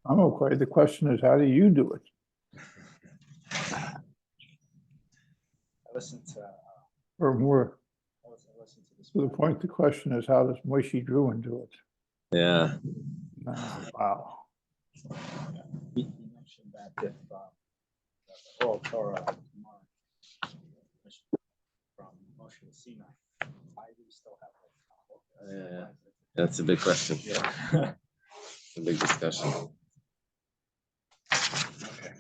I'm okay. The question is, how do you do it? I listened to Or more I listened to this to the point, the question is, how does Moshe Druin do it? Yeah. Wow. he mentioned that if the oral Torah tomorrow from Moshe to Sinai, why do we still have Yeah, that's a big question. Yeah. A big discussion. Okay.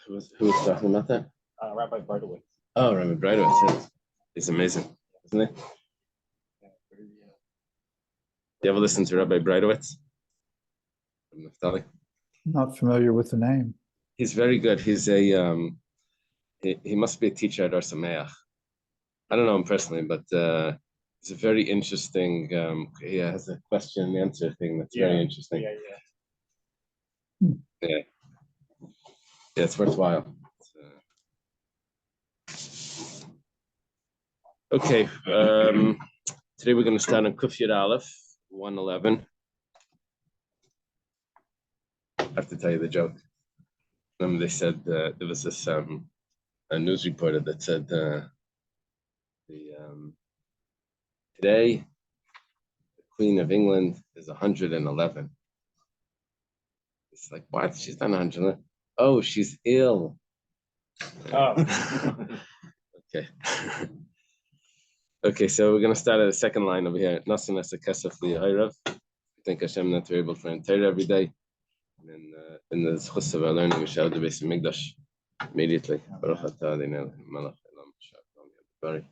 Who was talking about that? Rabbi Bartowitz. Oh, Rabbi Breitowitz. Yes. He's amazing, isn't he? You ever listen to Rabbi Breitowitz? From Naphtali? Not familiar with the name. He's very good. He's a he must be a teacher at Ar Sameach. I don't know him personally, but it's a very interesting. He has a question and answer thing that's very interesting. Yeah, it's worthwhile. Okay, today we're going to start on Kuf Yud Aleph 111. I have to tell you the joke. They said there was this a news reporter that said today the Queen of England is 111. It's like, what? She's not 111. Oh, she's ill. Oh. Okay. Okay, so we're gonna start at the second line over here. Nasan as a kesef liyahirav. Thank Hashem that we're able to learn Torah every day. And in the zchus of our learning, we shall do Beis Hamikdash immediately. Baruch atah Adonai Melech Olam Shalom.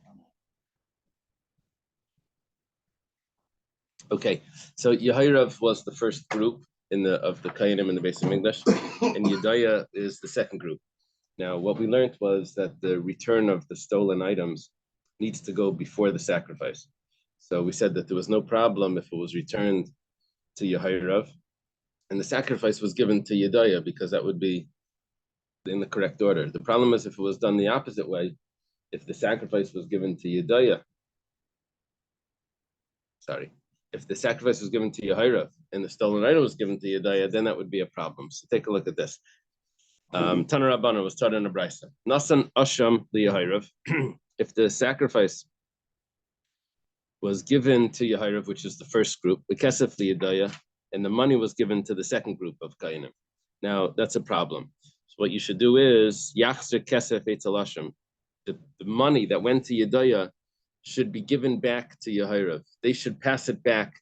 Okay, so Yehirav was the first group of the Kayanim in the Beis Hamikdash, and Yedaya is the second group. Now, what we learned was that the return of the stolen items needs to go before the sacrifice. So we said that there was no problem if it was returned to Yehirav, and the sacrifice was given to Yedaya because that would be in the correct order. The problem is if it was done the opposite way, if the sacrifice was given to Yedaya, if the sacrifice was given to Yehirav and the stolen item was given to Yedaya, then that would be a problem. So take a look at this. Tana Rabbana was taught in a brisa. Nasan Asham liyahirav. If the sacrifice was given to Yehirav, which is the first group, the kesef liyadaya, and the money was given to the second group of Kainim. Now that's a problem. So what you should do is yachzer kesef etalashim. The money that went to Yedaya should be given back to Yehirav. They should pass it back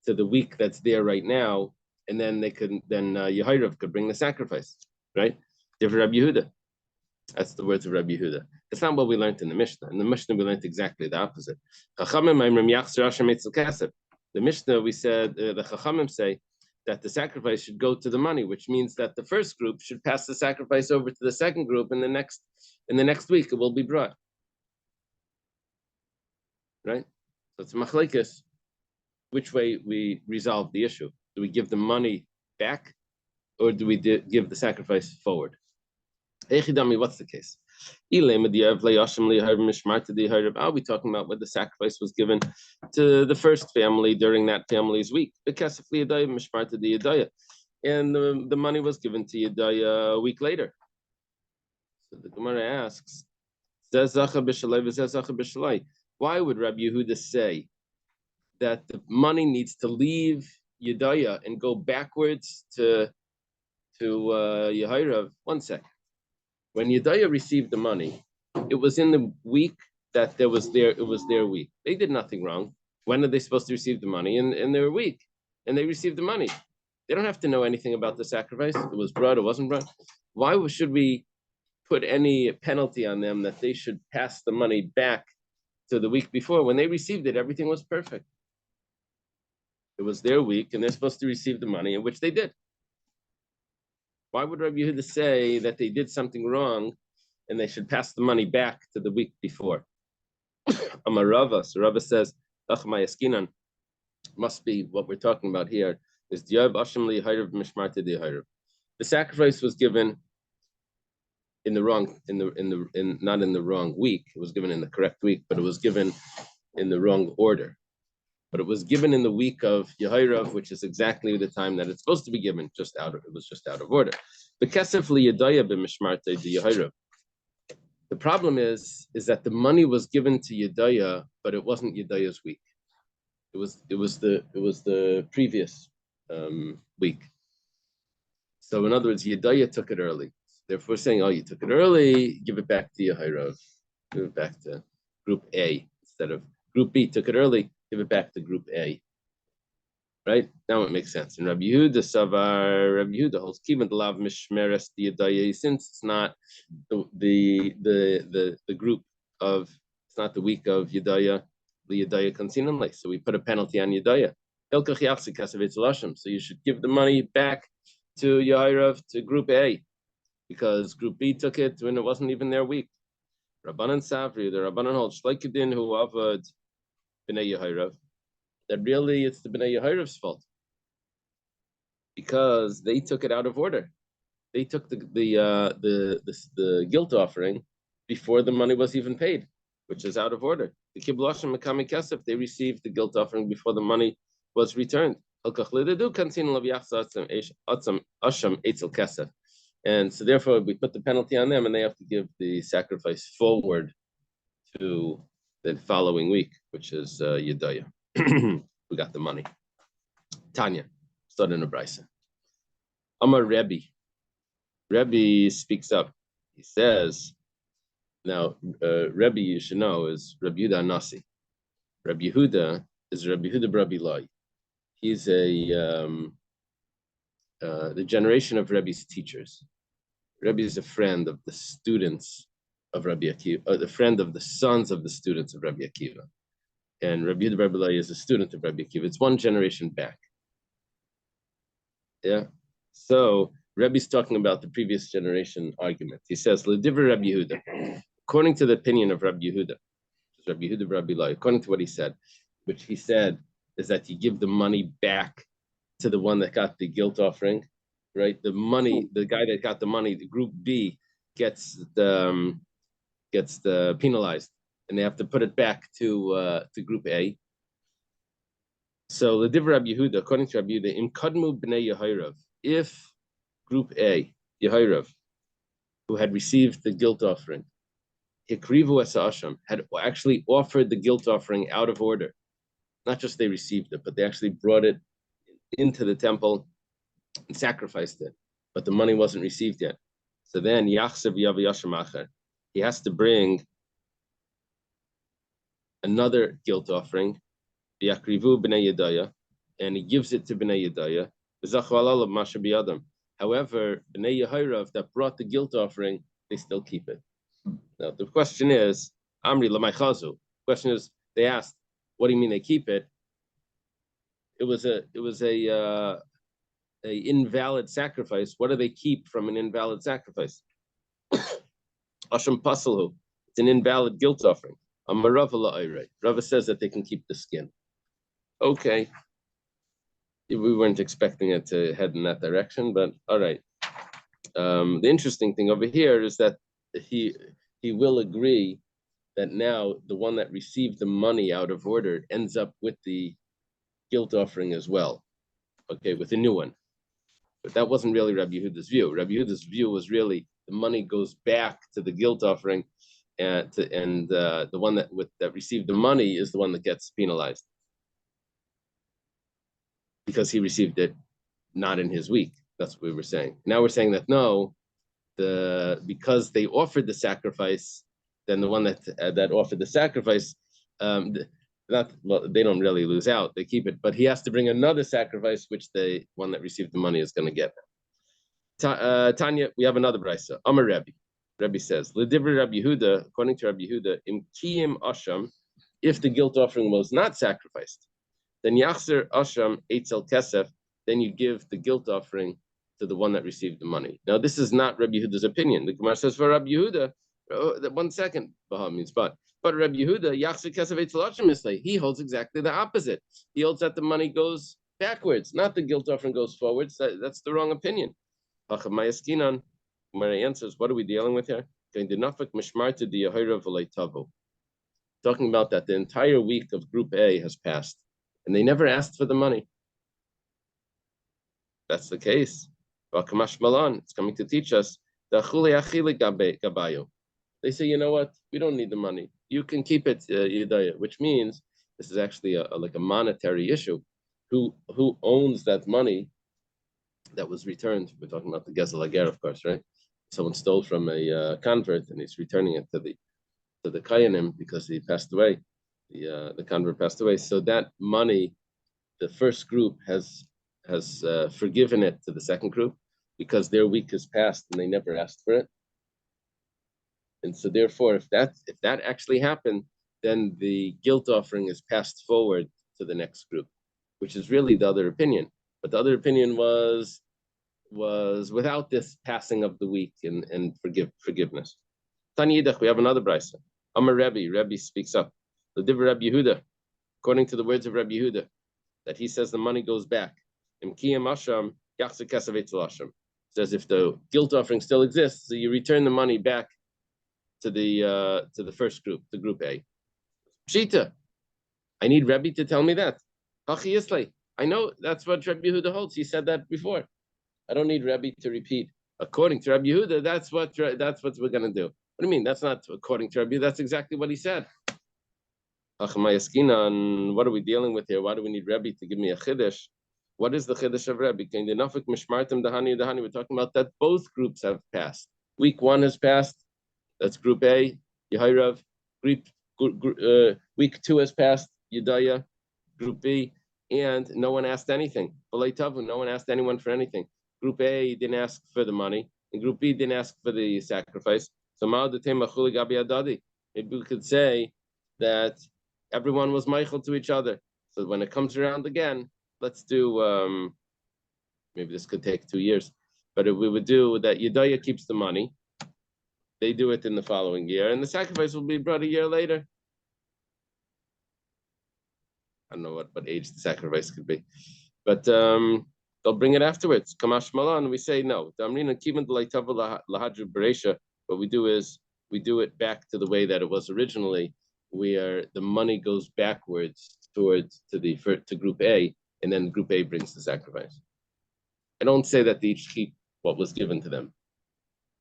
to the week that's there right now, and then Yehirav could bring the sacrifice, right? Different Rabbi Yehuda. That's the words of Rabbi Yehuda. That's not what we learned in the Mishnah. In the Mishnah, we learned exactly the opposite. The Mishnah, we said, the Chachamim say that the sacrifice should go to the money, which means that the first group should pass the sacrifice over to the second group, and in the next week it will be brought. Right? So it's machlekes. Which way we resolve the issue? Do we give the money back, or do we give the sacrifice forward? What's the case? Are we talking about when the sacrifice was given to the first family during that family's week? And the money was given to Yedaya a week later. So the Gemara asks, why would Rabbi Yehuda say that the money needs to leave Yedaya and go backwards to Yehirav? 1 second. When Yedaya received the money, it was in the week that it was their week. They did nothing wrong. When are they supposed to receive the money? In their week. And they received the money. They don't have to know anything about the sacrifice. It was brought, it wasn't brought. Why should we put any penalty on them that they should pass the money back to the week before? When they received it, everything was perfect. It was their week, and they're supposed to receive the money, in which they did. Why would Rabbi Yehuda say that they did something wrong and they should pass the money back to the week before? Amar Rava, so Rava says, must be what we're talking about here is the sacrifice was given in the wrong, not in the wrong week. It was given in the correct week, but it was given in the wrong order. but it was given in the week of Yehorav, which is exactly the time that it's supposed to be given. It was just out of order. The kesef liyadaya b'mishmartei de Yehorav. The problem is that the money was given to Yedaya, but it wasn't Yedaya's week. It was the previous week. So in other words, Yedaya took it early. Therefore, saying, "Oh, you took it early, give it back to Yehorav, give it back to Group A instead of Group B. Took it early, give it back to Group A." Right now, it makes sense. And Rabbi Yehuda holds kivan the lav mishmeres the Yedaya, since it's not the group of, it's not the week of Yedaya, the Yedaya konsinanle. So we put a penalty on Yedaya. So you should give the money back to Yehorav, to Group A, because Group B took it when it wasn't even their week. Rabbanan Savri, the Rabbanan holds shleikadin who avad b'nei Yehorav, that really it's the b'nei Yehorav's fault, because they took it out of order. They took the guilt offering before the money was even paid, which is out of order. The kiblashim mekami kesef, they received the guilt offering before the money was returned. And so therefore we put the penalty on them, and they have to give the sacrifice forward to the following week, which is Yedaya. We got the money. Tanya, started in a brisa. Amar Rebbe. Rebbe speaks up. He says, now, Rebbe, you should know, is Rabbi Yehuda Nasi. Rabbi Yehuda is Rabbi Yehuda Rabbi Lai. He's the generation of Rebbe's teachers. Rebbe is a friend of the students of Rabbi Akiva, or the friend of the sons of the students of Rabbi Akiva. And Rabbi Yehuda Rabbi Lai is a student of Rabbi Akiva. It's one generation back. Yeah. So Rebbe's talking about the previous generation argument. He says, "L'divrei Rabbi Yehuda," according to the opinion of Rabbi Yehuda, Rabbi Yehuda Rabbi Lai, according to what he said, which he said is that you give the money back to the one that got the guilt offering, right? The money, the guy that got the money, the Group B gets the penalized, and they have to put it back to Group A. So l'divrei Rabbi Yehuda, according to Rabbi Yehuda, im kadmu b'nei Yehorav, if Group A, Yehorav, who had received the guilt offering, hikrivu es ha'asham, had actually offered the guilt offering out of order. Not just they received it, but they actually brought it into the temple and sacrificed it. But the money wasn't received yet. So then, yachsev yavi yasham acher, he has to bring another guilt offering, yakrivu b'nei Yedaya, and he gives it to b'nei Yedaya. However, b'nei Yehorav that brought the guilt offering, they still keep it. Now the question is, Amri l'may chazu. Question is, they asked, what do you mean they keep it? It was a invalid sacrifice. What do they keep from an invalid sacrifice? Asham pasalhu. It's an invalid guilt offering. Rava says that they can keep the skin. Okay. We weren't expecting it to head in that direction, but all right. The interesting thing over here is that he will agree that now the one that received the money out of order ends up with the guilt offering as well. Okay, with a new one. But that wasn't really Rabbi Yehuda's view. Rabbi Yehuda's view was really the money goes back to the guilt offering, and the one that received the money is the one that gets penalized, because he received it not in his week. That's what we were saying. Now we're saying that no, because they offered the sacrifice, then the one that offered the sacrifice, they don't really lose out. They keep it, but he has to bring another sacrifice, which the one that received the money is going to get. Tanya, we have another brisa. Amar Rebbe. Rebbe says, "L'divrei Rabbi Yehuda," according to Rabbi Yehuda, "Im kiyim asham," if the guilt offering was not sacrificed, then yachzer asham eitzel kesef, then you give the guilt offering to the one that received the money. Now, this is not Rabbi Yehuda's opinion. The Gemara says for Rabbi Yehuda, 1 second, Baha means but Rabbi Yehuda, yachzer kesef eitzel asham mislei, he holds exactly the opposite. He holds that the money goes backwards, not the guilt offering goes forwards. That's the wrong opinion. Gemara answers, what are we dealing with here? Talking about that the entire week of Group A has passed. and they never asked for the money. That's the case. It's coming to teach us the gabayo. They say, you know what? We don't need the money. You can keep it, Yudaya, which means this is actually like a monetary issue. Who owns that money that was returned? We're talking about the Gezel Hager, of course, right? Someone stole from a convert and he's returning it to the Kayanim because he passed away. The convert passed away. So that money, the first group has forgiven it to the second group because their week has passed and they never asked for it. And so therefore, if that actually happened, then the guilt offering is passed forward to the next group, which is really the other opinion. But the other opinion was without this passing of the week and forgiveness. Tani Yidach, we have another brisa. Amar Rebbe speaks up. The Divrei Rabbi Yehuda, according to the words of Rabbi Yehuda, that he says the money goes back. Says if the guilt offering still exists, so you return the money back to the first group, to group A. Pshita, I need Rebbe to tell me that. I know that's what Rabbi Yehuda holds. He said that before. I don't need Rebbe to repeat. According to Rabbi Yehuda, that's what we're gonna do. What do you mean? That's not according to Rabbi. That's exactly what he said. What are we dealing with here? Why do we need Rebbe to give me a chiddush? What is the chiddush of Rebbe? We're talking about that both groups have passed. Week 1 has passed. That's group A, Yehorav. Week 2 has passed, Yudaya, group B, and no one asked anything. No one asked anyone for anything. Group A didn't ask for the money, and group B didn't ask for the sacrifice. So maybe we could say that everyone was meichel to each other. So when it comes around again, let's do, maybe this could take 2 years, but if we would do that, Yudaya keeps the money. They do it in the following year, and the sacrifice will be brought a year later. I don't know what age the sacrifice could be, but they'll bring it afterwards. Kamash Malan, we say no. What we do is we do it back to the way that it was originally, where the money goes backwards to group A, and then group A brings the sacrifice. I don't say that they each keep what was given to them,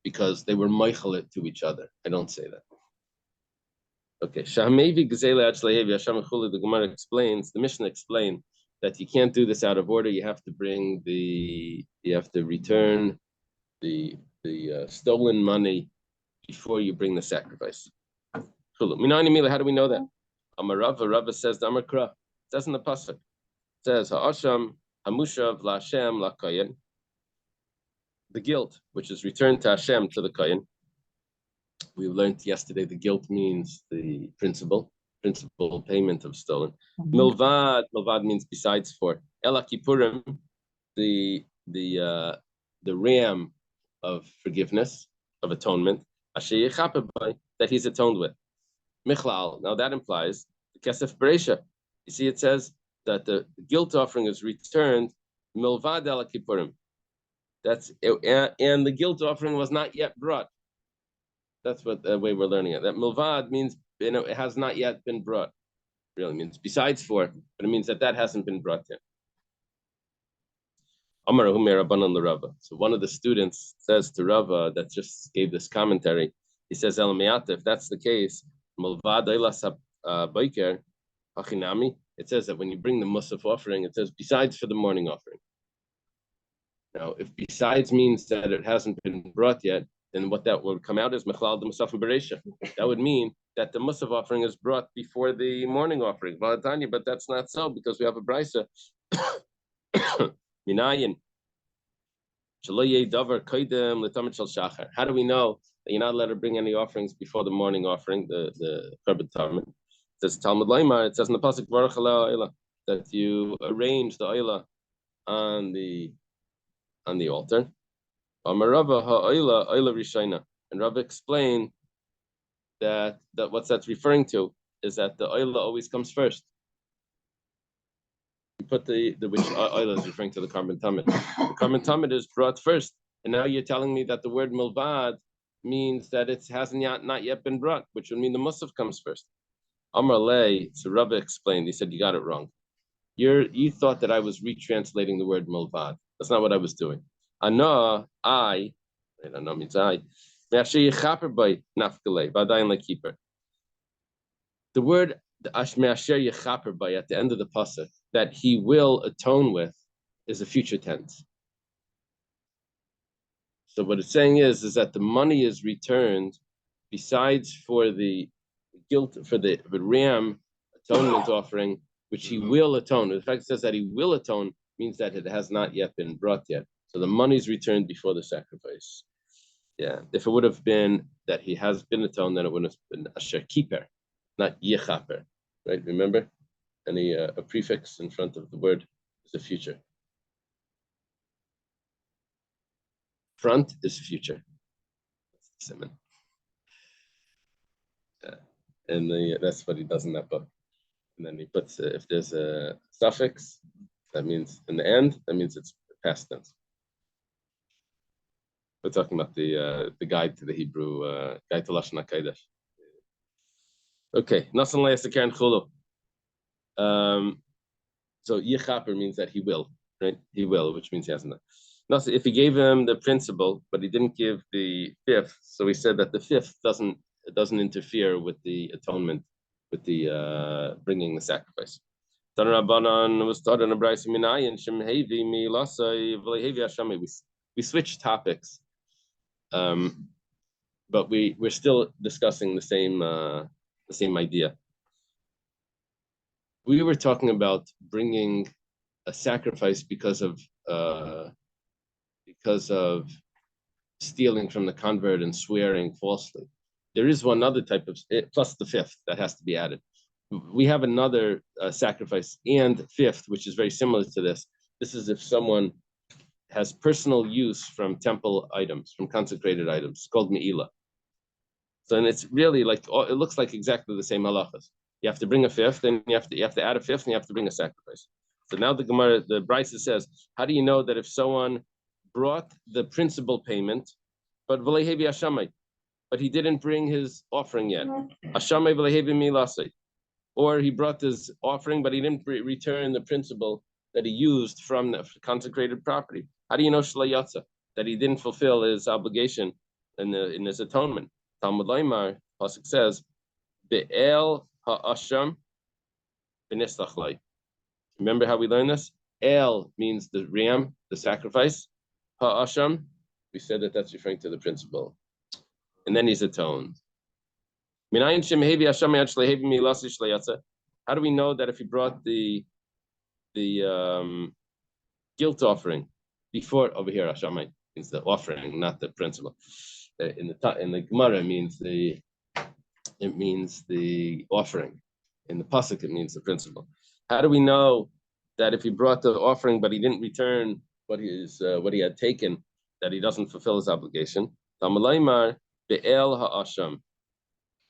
because they were meichelet to each other. I don't say that. Okay, the Gemara explains, the Mishnah explained that you can't do this out of order. You have to return the stolen money before you bring the sacrifice. How do we know that? Rava says the Amakra. It says in the pasuk. It says Ha'asham Hamushav LaHashem LaKayin. The guilt, which is returned to Hashem, to the Kayin. We learned yesterday the guilt means the principal payment of stolen. Milvad means besides for. Ela Kippurim, the ram of forgiveness, of atonement, that he's atoned with. Michlal, now that implies the Kesef Bereisha. You see, it says that the guilt offering is returned Milvad Ela Kippurim. And the guilt offering was not yet brought. That's what the way we're learning it. That milvad means it has not yet been brought. Really means besides for, but it means that hasn't been brought yet. So one of the students says to Rava that just gave this commentary. He says, if that's the case, milvad baiker hachinami. It says that when you bring the musaf offering, it says besides for the morning offering. Now, if besides means that it hasn't been brought yet, then what that would come out is Mechlal the Musaf Bereisha. That would mean that the Musaf offering is brought before the morning offering. But that's not so, because we have a brisa. Minayin. How do we know that you're not allowed to bring any offerings before the morning offering, the Korban Tamid? It says Talmud Laimar, it says in the pasuk that you arrange the oila on the altar. And Rava explained that what that's referring to is that the oila always comes first. You put which oila is referring to the Korban Tamid. The Korban Tamid is brought first, and now you're telling me that the word milvad means that it hasn't not yet been brought, which would mean the musaf comes first. Amar Lei, so Rava explained. He said you got it wrong. You thought that I was retranslating the word milvad. That's not what I was doing. Ana, I don't know means I. The word me'asher yechaper by at the end of the pasuk that he will atone with is a future tense. So what it's saying is that the money is returned, besides for the guilt for the ram atonement offering, which he will atone. The fact it says that he will atone means that it has not yet been brought yet. So the money is returned before the sacrifice. Yeah, if it would have been that he has been atoned, then it would have been asher keeper, not yechaper, right? Remember, a prefix in front of the word is a future. Front is future. Simon. And that's what he does in that book. And then he puts, if there's a suffix, that means in the end, that means it's past tense. We're talking about the guide to the Hebrew, guide to Lashon HaKodesh. Okay, Nasan Le'as Karen Chulu. So Yechaper means that he will, right? He will, which means he hasn't done. If he gave him the principal, but he didn't give the fifth, so he said that the fifth doesn't interfere with the atonement, with the bringing the sacrifice. We switched topics, but we're still discussing the same idea. We were talking about bringing a sacrifice because of stealing from the convert and swearing falsely. There is one other type of, plus the fifth, that has to be added. We have another sacrifice and fifth, which is very similar to this. This is if someone has personal use from temple items, from consecrated items. It's called me'ila. So, and it's really like, it looks like exactly the same halachas. You have to bring a fifth, and you have to add a fifth, and you have to bring a sacrifice. So now the Gemara, the Brisa says, how do you know that if someone brought the principal payment, but he didn't bring his offering yet, or he brought his offering, but he didn't return the principal that he used from the consecrated property? How do you know shlayatza, that he didn't fulfill his obligation in his atonement? Talmud Laimar pasuk says, "Be'el ha'asham b'nislach." Remember how we learned this? El means the ram, the sacrifice. Ha'asham, we said that that's referring to the principal. And then he's atoned. How do we know that if he brought the guilt offering before, over here, Hashamai means the offering, not the principal. In the Gemara it means the offering. In the pasuk it means the principal. How do we know that if he brought the offering but he didn't return what he had taken, that he doesn't fulfill his obligation? Tamalaymar be'el ha'asham,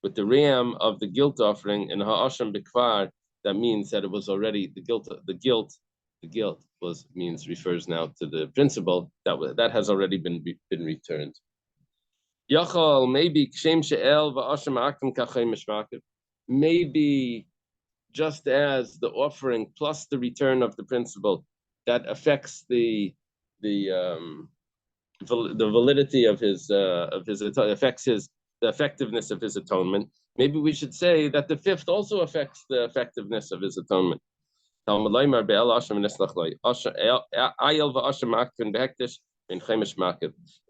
with the ram of the guilt offering, and ha'asham bekvar, that means that it was already the guilt refers now to the principal that has already been returned. Yachal, maybe kshem she'el va'asham akim kachay mishmakiv, maybe just as the offering plus the return of the principal, that affects the validity of his affects the effectiveness of his atonement. Maybe we should say that the fifth also affects the effectiveness of his atonement. It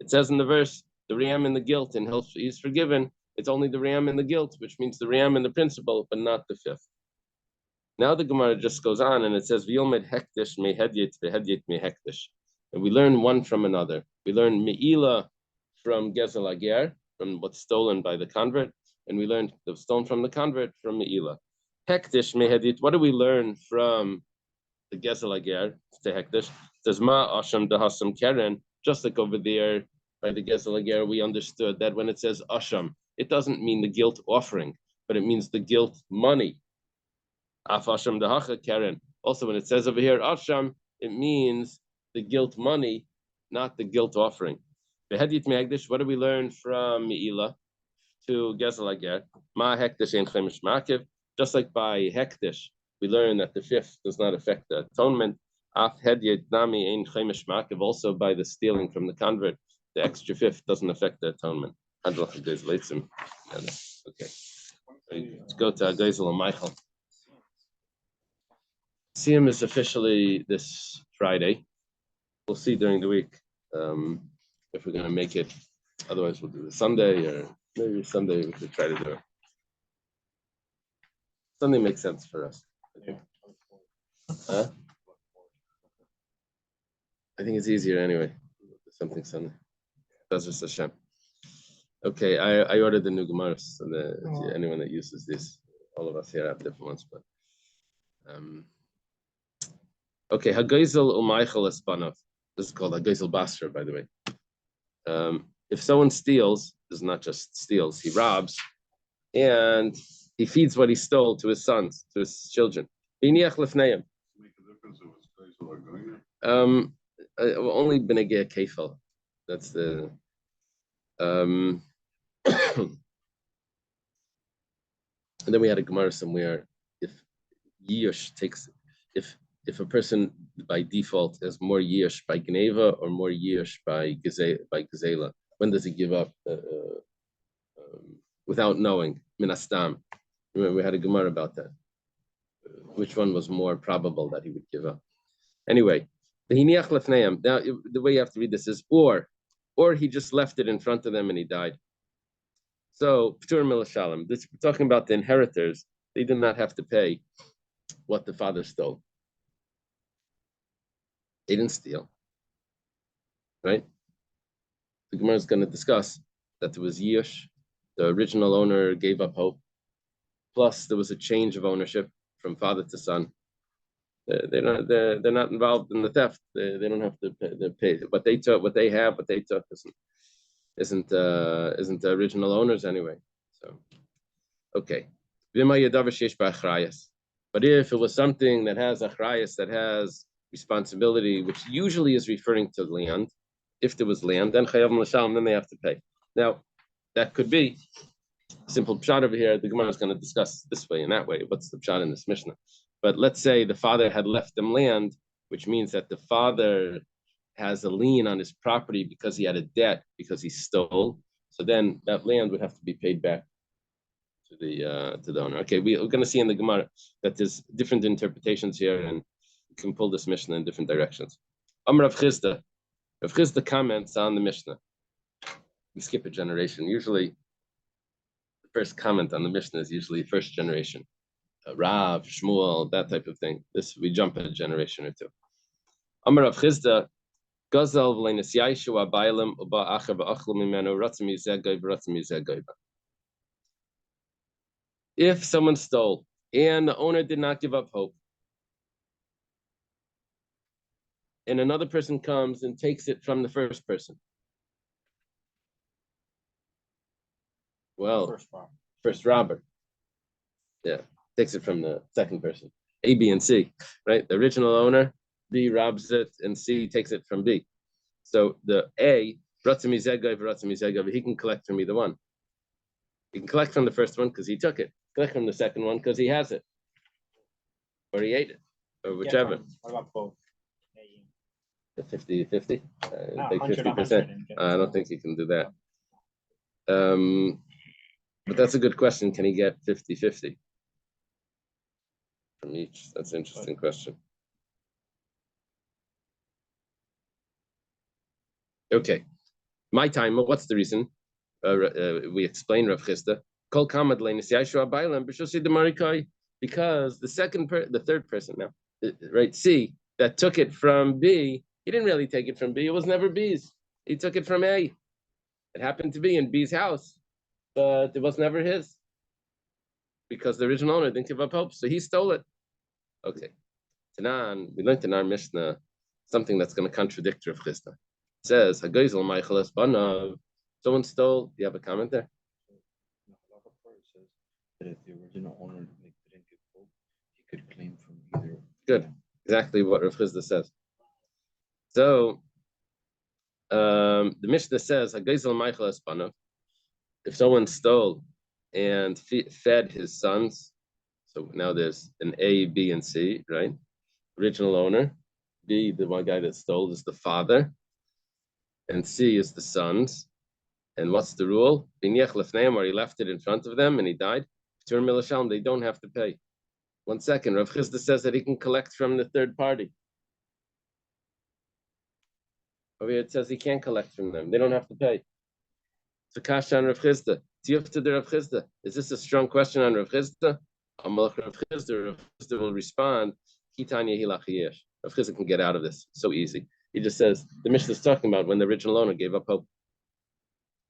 says in the verse, the ram and the guilt, and he's forgiven. It's only the ram and the guilt, which means the ram and the principal, but not the fifth. Now the Gemara just goes on and it says, "V'yilmed hektish mehedyet v'hedyet mehektish," and we learn one from another. We learn me'ila from gezel ager, from what's stolen by the convert, and we learned the stolen from the convert from me'ila. Hektish mehedyet. What do we learn from the gezel ager to hektish? It says ma asham dahasam keren. Just like over there by the gezel ager, we understood that when it says asham, it doesn't mean the guilt offering, but it means the guilt money. Afasham dahacha keren. Also, when it says over here asham, it means the guilt money, not the guilt offering. Behedit me'egdish. What do we learn from me'ila to gezel ager? Ma hektish ein chemish makiv. Just like by hektish, we learn that the fifth does not affect the atonement. Also by the stealing from the convert, the extra fifth doesn't affect the atonement. Okay. Let's go to Geisel and Michael. Siyam is officially this Friday. We'll see during the week if we're going to make it. Otherwise, we'll do the Sunday, or maybe Sunday we could try to do it. Sunday makes sense for us. Huh? I think it's easier anyway. Something Sunday. That's just Hashem. Okay, I ordered the new Gemaras, so anyone that uses this, all of us here have different ones, but okay, Hageisel Umaychel Espanov. This is called Hageisel Basra, by the way. If someone steals, this is not just steals, he robs, and he feeds what he stole to his sons, to his children. Only Benegea Kefal. That's the and then we had a Gemara somewhere. If Yish takes, if a person by default has more Yish by Gneva or more Yish by Gezela, when does he give up without knowing? Minastam. Remember, we had a Gemara about that. Which one was more probable that he would give up? Anyway, the Hiniach Lefneim. Now, the way you have to read this is or he just left it in front of them and he died. So, P'tur Milashalem. This we're talking about the inheritors. They did not have to pay what the father stole. They didn't steal, right? The Gemara is going to discuss that there was Yish, the original owner gave up hope. Plus, there was a change of ownership from father to son. They're not involved in the theft. They don't have to pay. What they took, what they took isn't the original owners anyway. So, okay. But if it was something that has achrayas, that has responsibility, which usually is referring to land, if there was land, then chayav l'shalom, then they have to pay. Now, that could be simple pshat over here. The Gemara is going to discuss this way and that way. What's the pshat in this Mishnah? But let's say the father had left them land, which means that the father has a lien on his property because he had a debt because he stole. So then that land would have to be paid back to the owner. Okay, we're going to see in the Gemara that there's different interpretations here, and you can pull this Mishnah in different directions. Rav Chisda comments on the Mishnah. We skip a generation. Usually, the first comment on the Mishnah is usually first generation. Rav, Shmuel, that type of thing. This we jump a generation or two. Amar Rav Chisda, Gazel v'leinis yaishu abaylam uba acher ba'achlu mimenu ratzim yizeh goyba ratzim yizeh goyba. If someone stole and the owner did not give up hope, and another person comes and takes it from the first person, well, first robber, yeah, takes it from the second person, A, B, and C, right? The original owner, B robs it, and C takes it from B. So the A, he can collect from either one. He can collect from the first one because he took it. Collect from the second one because he has it. Or he ate it. Or whichever. What about both? 50-50? No, Take 100, 50%. I don't think he can do that. But that's a good question. Can he get 50-50 from each? That's an interesting question. Okay. My time, what's the reason? We explain Rav Chisda. Because the third person now, right? C, that took it from B, he didn't really take it from B. It was never B's. He took it from A. It happened to be in B's house, but it was never his because the original owner didn't give up hope, so he stole it. Okay. Tanan, we learned in our Mishnah something that's going to contradict Rav Chisda. It says, "Hageisel Maicheles Banav." Someone stole. Do you have a comment there? That if the original owner didn't give hope, he could claim from either. Good. Exactly what Rav Chisda says. So the Mishnah says, "Hageisel Maicheles Banav." If someone stole and fed his sons, So now there's an A, B, and C, right? Original owner. B, the one guy that stole, is the father. And C is the sons. And what's the rule? Binyech lefneim, or he left it in front of them and he died. They don't have to pay. 1 second. Rav Chisda says that he can collect from the third party. Over here it says he can't collect from them. They don't have to pay. So kasha on Rav Chisda. Tiyufta de Rav Chisda. Is this a strong question on Rav Chisda? Amalach Rav Chisda will respond, Kitanya hilach yesh. Rav Chisda can get out of this so easy. He just says, the Mishnah is talking about when the original owner gave up hope.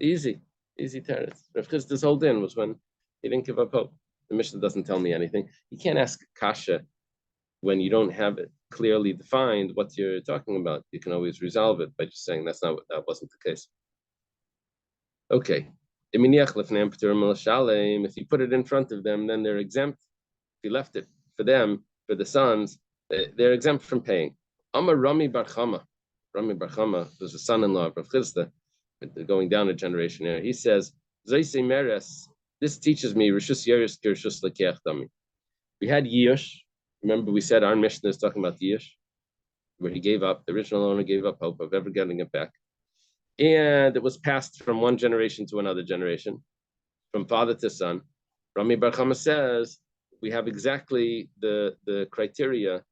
Easy teretz. Rav Chisda's whole din was when he didn't give up hope. The Mishnah doesn't tell me anything. You can't ask kasha when you don't have it clearly defined what you're talking about. You can always resolve it by just saying that wasn't the case. Okay. If you put it in front of them, then they're exempt. If you left it for them, for the sons, they're exempt from paying. Amar Rami Bar Chama. Rami Bar Chama was a son-in-law of Rav Chisda, going down a generation here. He says, this teaches me Rishus Yerush Kirshus Lekeach Dami. We had Yerush. Remember, we said our Mishnah is talking about Yerush, where he gave up, the original owner gave up hope of ever getting it back. And it was passed from one generation to another generation, from father to son. Rami Bar Chama says we have exactly the criteria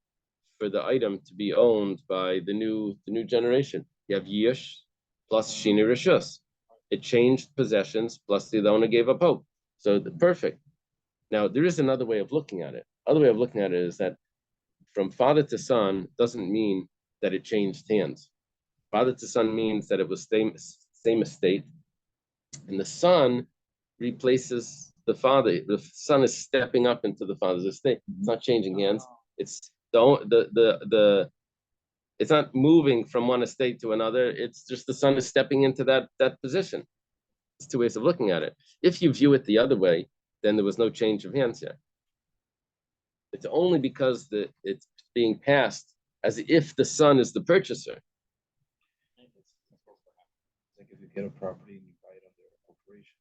for the item to be owned by the new generation. You have Yerush plus Shini Rishus. It changed possessions plus the owner gave up hope. So perfect. Now there is another way of looking at it. Other way of looking at it is that from father to son doesn't mean that it changed hands. Father to son means that it was same estate, and the son replaces the father. The son is stepping up into the father's estate. It's not changing hands. It's it's not moving from one estate to another. It's just the son is stepping into that position. There's two ways of looking at it. If you view it the other way, then there was no change of hands here. It's only because it's being passed as if the son is the purchaser. Like if you get a property and you buy it under a corporation,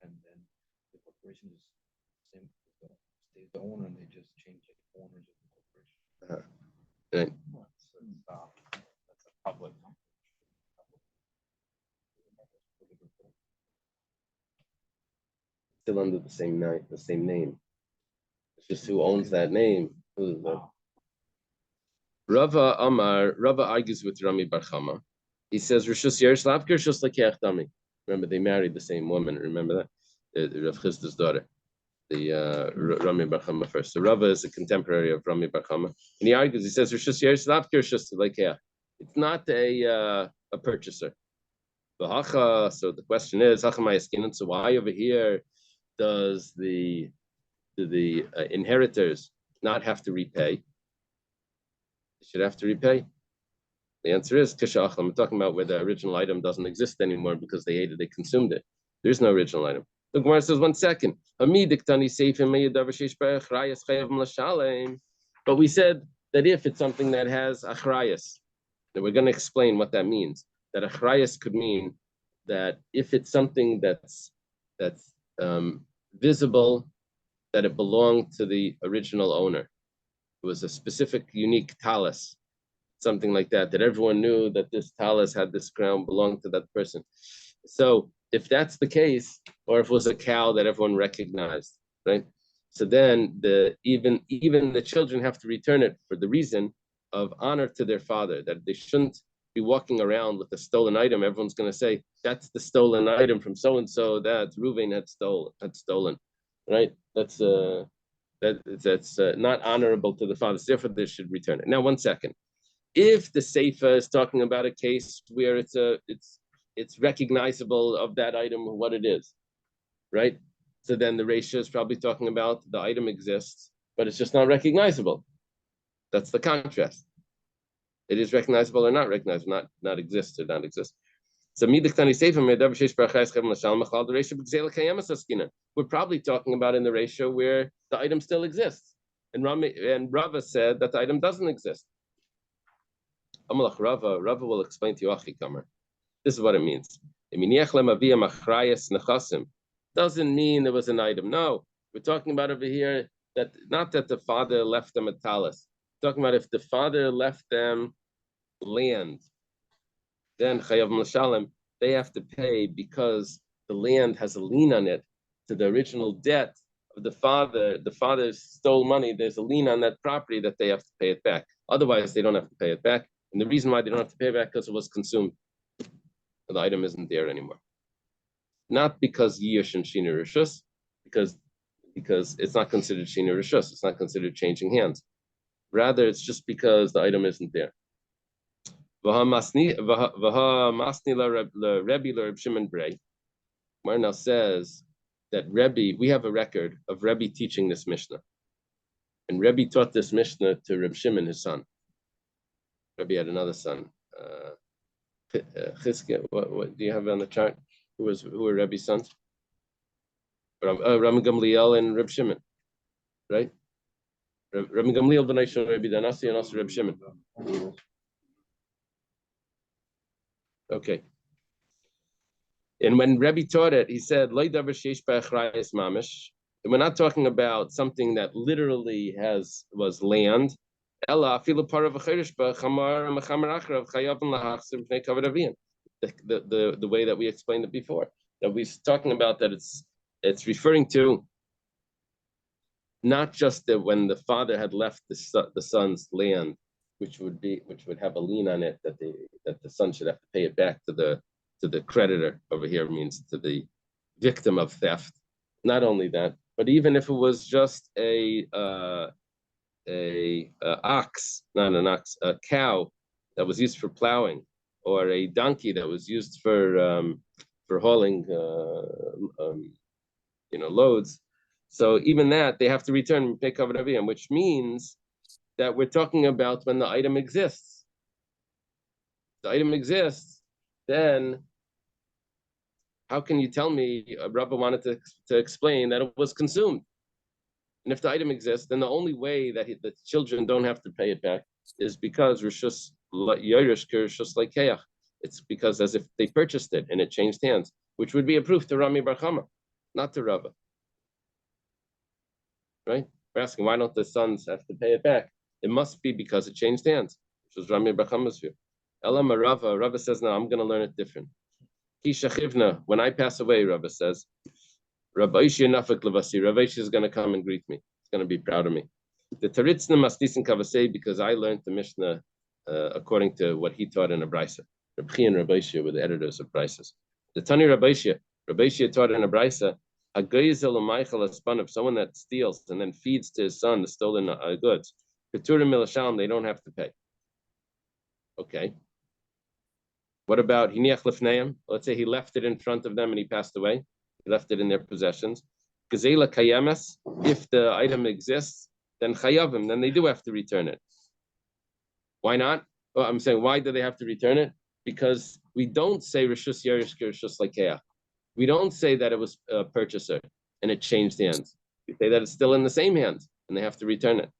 and then the corporation is same stays the owner, and they just change the owners of the corporation. Right. That's a public. Still under the same name. It's just who owns that name. Rava argues with Rami Bar Chama. He says, Rishus Yerush Lavker Rishus Lekeach Dami. Remember, they married the same woman. Remember that? Rav Chisda's daughter, the Rami Bar Chama first. So Rava is a contemporary of Rami Bar Chama. And he argues, he says, Rishus Yerush Lavker Rishus Lekeach. It's not a purchaser. So the question is, so why over here does the inheritors not have to repay? They should have to repay. The answer is Kishach. I'm talking about where the original item doesn't exist anymore because they ate it, they consumed it. There's no original item. The Gemara says 1 second. But we said that if it's something that has achrayas, then we're going to explain what that means. That achrayas could mean that if it's something that's visible, that it belonged to the original owner. It was a specific, unique talus, something like that everyone knew that this talus had this crown belonged to that person. So if that's the case, or if it was a cow that everyone recognized, right? So then even the children have to return it for the reason of honor to their father, that they shouldn't be walking around with a stolen item. Everyone's going to say, that's the stolen item from so-and-so that Reuven had stolen, right? That's not honorable to the father. So therefore, they should return it. Now, 1 second. If the Seifa is talking about a case where it's recognizable of that item what it is, right? So then the ratio is probably talking about the item exists, but it's just not recognizable. That's the contrast. It is recognizable or not recognizable, not exist or not exist. So we're probably talking about in the ratio where the item still exists. And Rava said that the item doesn't exist. Rava will explain to you, Kamma. This is what it means. Doesn't mean there was an item. No, we're talking about over here that not that the father left them a talis. Talking about if the father left them land, then chayav l'shalem, they have to pay because the land has a lien on it to the original debt of the father. The father stole money. There's a lien on that property that they have to pay it back. Otherwise, they don't have to pay it back. And the reason why they don't have to pay it back because it was consumed. The item isn't there anymore. Not because yish and shina rishus, because it's not considered shina rishus. It's not considered changing hands. Rather, it's just because the item isn't there. Mar now says that Rebbe, we have a record of Rebbe teaching this Mishnah. And Rebbe taught this Mishnah to Reb Shimon, his son. Rebbe had another son. Chizkiah, what do you have on the chart? Who were Rebbe's sons? Rami Gamliel and Reb Shimon, right? Rami Gamliel b'nai Shel Rebbe Danasi and also Reb Shimon. Okay. And when Rebbe taught it, he said, we're not talking about something that literally was land. The way that we explained it before, that we're talking about that it's referring to not just that when the father had left the son's land, which would have a lien on it, that the son should have to pay it back to the creditor. Over here means to the victim of theft. Not only that, but even if it was just a cow that was used for plowing, or a donkey that was used for hauling loads. So even that they have to return pay kavod aviyam, which means that we're talking about when the item exists. If the item exists, then how can you tell me Rabba wanted to explain that it was consumed? And if the item exists, then the only way that the children don't have to pay it back is because Rishus Yoresh Rishus Lekeach. It's because as if they purchased it and it changed hands, which would be a proof to Rami Bar Chama, not to Rabba. Right? We're asking why don't the sons have to pay it back? It must be because it changed hands, which was Rami Bar Chama's view. Elam Rava says, no, I'm going to learn it different. When I pass away, Rabba says, Rabbi Ishi Nafik Levasi, Rabbi Ishi is going to come and greet me. He's going to be proud of me. The Taritzna Masnisin Kavasei, because I learned the Mishnah according to what he taught in a Brisa. Rabbi and Rabbi Ishi were the editors of Brisas. The Tani Rabbi Ishi taught in a Brisa, if someone that steals and then feeds to his son the stolen goods, Keturim Milasham, they don't have to pay. Okay. What about Hiniach Lefneim? Let's say he left it in front of them and he passed away. He left it in their possessions. Gazela Kayamas, if the item exists, then Chayavim, then they do have to return it. Why not? Well, I'm saying, why do they have to return it? Because we don't say Rishus Yerush Rishus Lekeach. We don't say that it was a purchaser and it changed hands. We say that it's still in the same hands and they have to return it.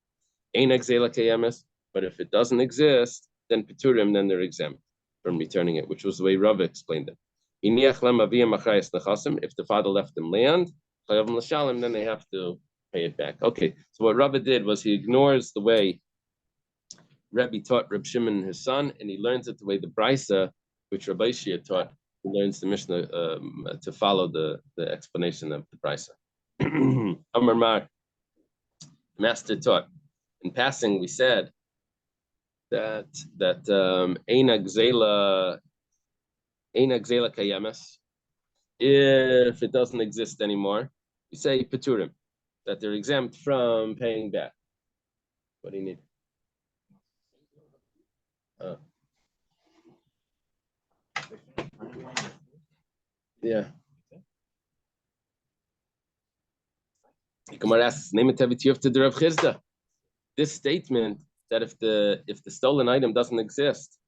Ein Gazela Kayamas, but if it doesn't exist, then Peturim, then they're exempt from returning it, which was the way Rava explained it. If the father left them land, then they have to pay it back. Okay, so what Rava did was he ignores the way Rebbe taught Reb Shimon his son, and he learns it the way the Brisa, which Rabbi Shia taught, he learns the Mishnah to follow the explanation of the Brisa. Amar Mar, Master taught. In passing, we said that Eina Gzela Kayemes, if it doesn't exist anymore, we say Peturim, that they're exempt from paying back. What do you need? Yeah. Gemara asks, name it to the Rav Chizda. This statement that if the stolen item doesn't exist,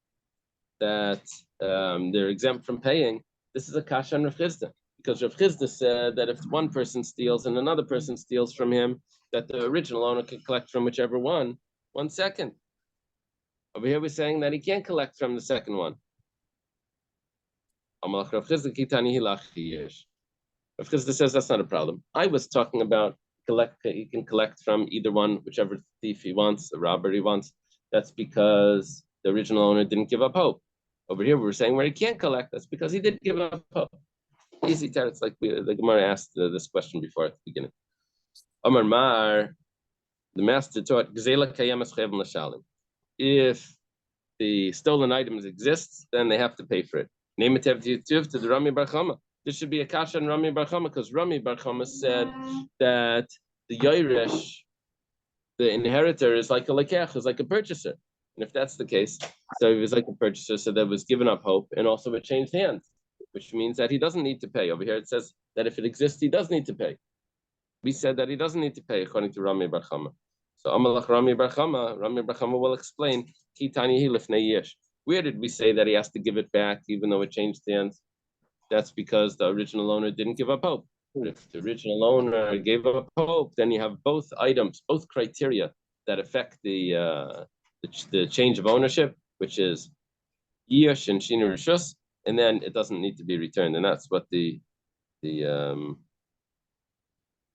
that they're exempt from paying, this is a kasha on Rav Chizda. Because Rav Chizda said that if one person steals and another person steals from him, that the original owner can collect from whichever one second. Over here we're saying that he can't collect from the second one. Rav Chizda says that's not a problem. I was talking about collect from either one, whichever thief he wants, the robber he wants. That's because the original owner didn't give up hope. Over here, we're saying where he can't collect, that's because he did give up hope. Easy to, it's like the Gemara asked this question before at the beginning. Amar Mar, the master taught, if the stolen items exist, then they have to pay for it. Name it to the Rami Bar Chama. This should be a kasha on Rami Bar Chama, because Rami Bar Chama said that the Yairish, the inheritor, is like a lekech, is like a purchaser. And if that's the case, so he was like a purchaser, so that was given up hope, and also it changed hands, which means that he doesn't need to pay. Over here it says that if it exists, he does need to pay. We said that he doesn't need to pay according to Rami Bar Chama. So Amalach Rami Bar Chama will explain, where did we say that he has to give it back even though it changed hands? That's because the original owner didn't give up hope. If the original owner gave up hope, then you have both items, both criteria that affect the change of ownership, which is Yish and Shinu Rishus, and then it doesn't need to be returned. And that's what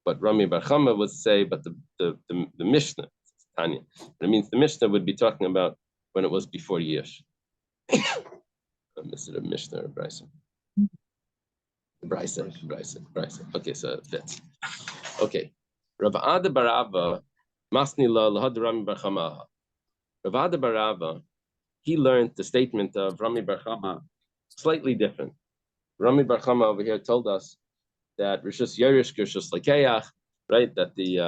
what Rami Bar Chama would say, but the Mishnah, Tanya, it means the Mishnah would be talking about when it was before Yish. Is it a Mishnah or a Brisa? Brisa. Okay, so it fits. Okay. Rav Ada Barava, Masni La Lahad Rami Bar Chama. Rav Ada Barava, he learned the statement of Rami Bar Chama slightly different. Rami Bar Chama over here told us that Rishus Yerish Rishus Lekeach, right? That the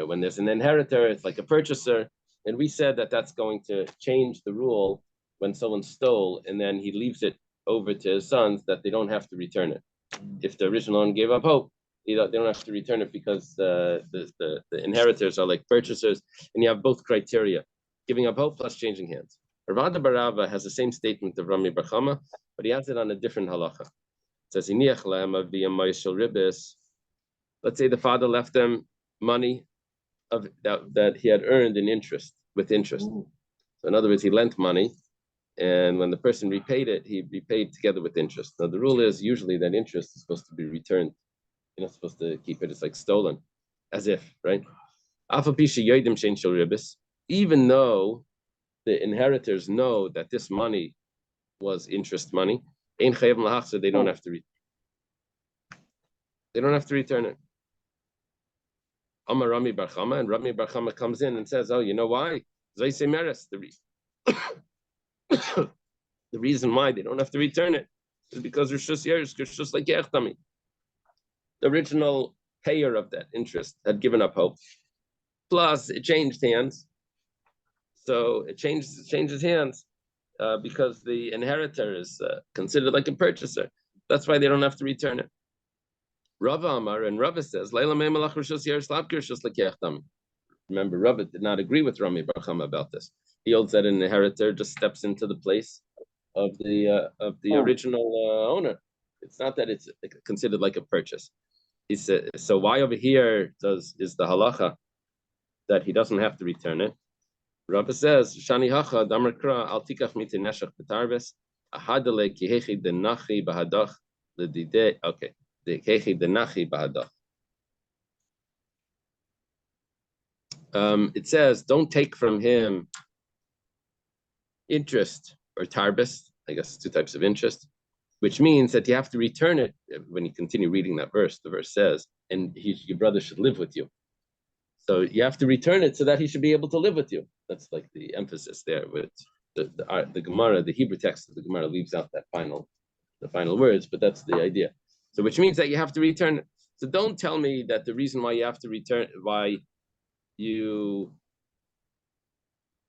when there's an inheritor, it's like a purchaser, and we said that that's going to change the rule when someone stole and then he leaves it over to his sons, that they don't have to return it. If the original one gave up hope, they don't have to return it, because the inheritors are like purchasers, and you have both criteria: giving up hope plus changing hands. Rav Ada Barava has the same statement of Rami Bar Chama, but he has it on a different halacha. It says, let's say the father left them money of that he had earned in interest, with interest. So in other words, he lent money, and when the person repaid it, he repaid together with interest. Now the rule is usually that interest is supposed to be returned. You're not supposed to keep it. It's like stolen, as if, right? Even though the inheritors know that this money was interest money, they don't have to return it. Amar Rami Bar Chama, and Rami Bar Chama comes in and says, "Oh, you know why? The reason why they don't have to return it is because Rishus Yeris, Rishus like Yechtami. The original payer of that interest had given up hope. Plus, it changed hands. So it changes hands because the inheritor is considered like a purchaser. That's why they don't have to return it." Rava Amar, and Rava says, remember, Rava did not agree with Rami Bar Chama about this. He holds that an inheritor just steps into the place of the original owner. It's not that it's considered like a purchase. He said, so why over here is the halacha that he doesn't have to return it? Rava says, Shani hacha damar kra al tikach mite neshach betarves ahadale kihechi denachi bahadach ledide. Okay. It says, don't take from him interest or tarbis. I guess two types of interest, which means that you have to return it. When you continue reading that verse, the verse says, and your brother should live with you. So you have to return it so that he should be able to live with you. That's like the emphasis there. With the Gemara, the Hebrew text of the Gemara leaves out the final words, but that's the idea. So which means that you have to return it. So don't tell me that the reason why you have to return, why you,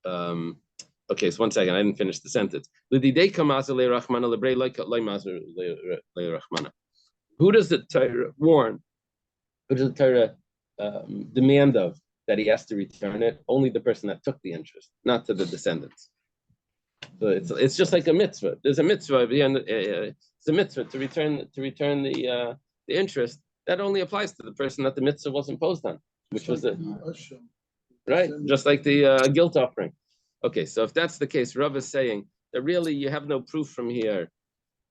okay, so 1 second, I didn't finish the sentence. Who does the Torah warn? Who does the Torah demand of that he has to return it? Only the person that took the interest, not to the descendants. So it's just like a mitzvah. There's a mitzvah. It's a mitzvah to return the interest. That only applies to the person that the mitzvah was imposed on, which was the right, just like the guilt offering. Okay, so if that's the case, Rav is saying that really you have no proof from here,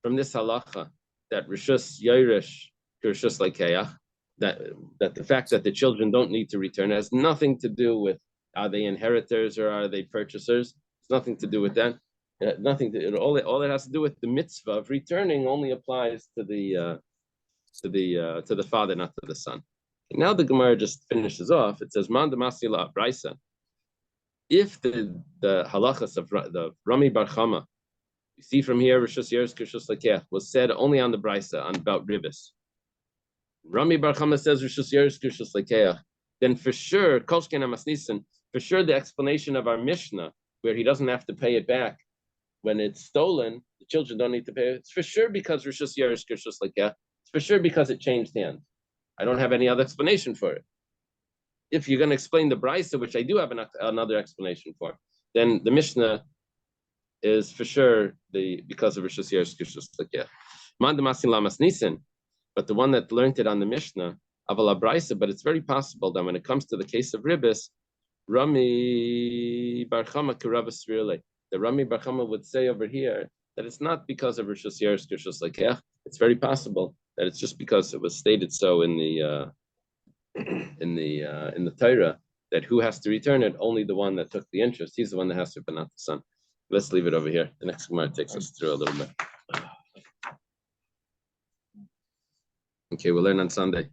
from this halacha, that Rishus Yairish, Rishus Lekeach, that the fact that the children don't need to return has nothing to do with are they inheritors or are they purchasers. It's nothing to do with that. Nothing to all it has to do with the mitzvah of returning only applies to the father, not to the son. And now the Gemara just finishes off. It says, "Man demasila brisa." If the halachas of the Rami Bar Chama, you see from here, Rishus Yeres Kishus Lekech was said only on the brisa on about ribis. Rami Bar Chama says Rishus Yeres Kishus Lekech. Then for sure, Kolshken Amasnisan, for sure the explanation of our Mishnah, where he doesn't have to pay it back when it's stolen, the children don't need to pay it. It's for sure because Rishus Yeres Kishus Lekech. It's for sure because it changed hands. I don't have any other explanation for it. If you're going to explain the brisa, which I do have another explanation for, then the Mishnah is for sure because of Rishus Yeres Kishus Lekech. Man demasin lamas nisin, but the one that learned it on the Mishnah, aval brisa, but it's very possible that when it comes to the case of ribis, Rami Bar Chama Karabas Rile, the Rami Bar Chama would say over here that it's not because of Rishus Yeres Kishus Lekech. It's very possible that it's just because it was stated so in the Torah that who has to return it? Only the one that took the interest. He's the one that has to, but not the son. Let's leave it over here. The next Gemara takes us through a little bit. Okay, we'll learn on Sunday.